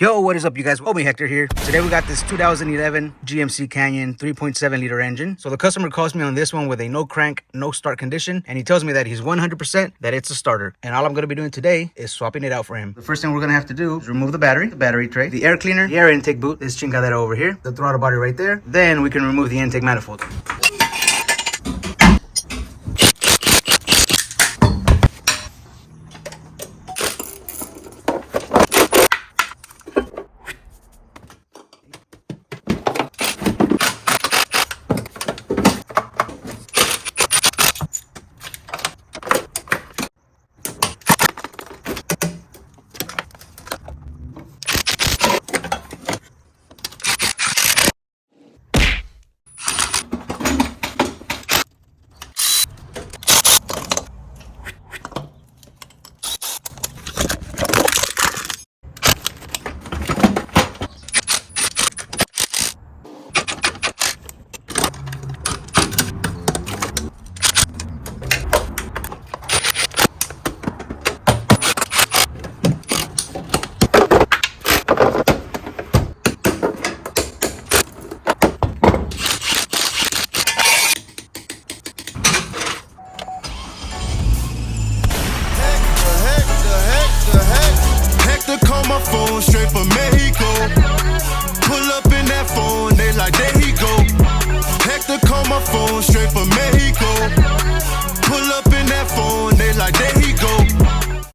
Yo, what is up, you guys? Homie Hector here. Today we got this 2011 GMC Canyon 3.7 liter engine. So the customer calls me on this one with a no crank, no start condition, and he tells me that he's 100% that it's a starter. And all I'm going to be doing today is swapping it out for him. The first thing we're going to have to do is remove the battery tray, the air cleaner, the air intake boot, this chingadera over here, the throttle body right there. Then we can remove the intake manifold. Call my phone straight from Mexico. Pull up in that phone, they like, there he go. Hector call my phone straight from Mexico.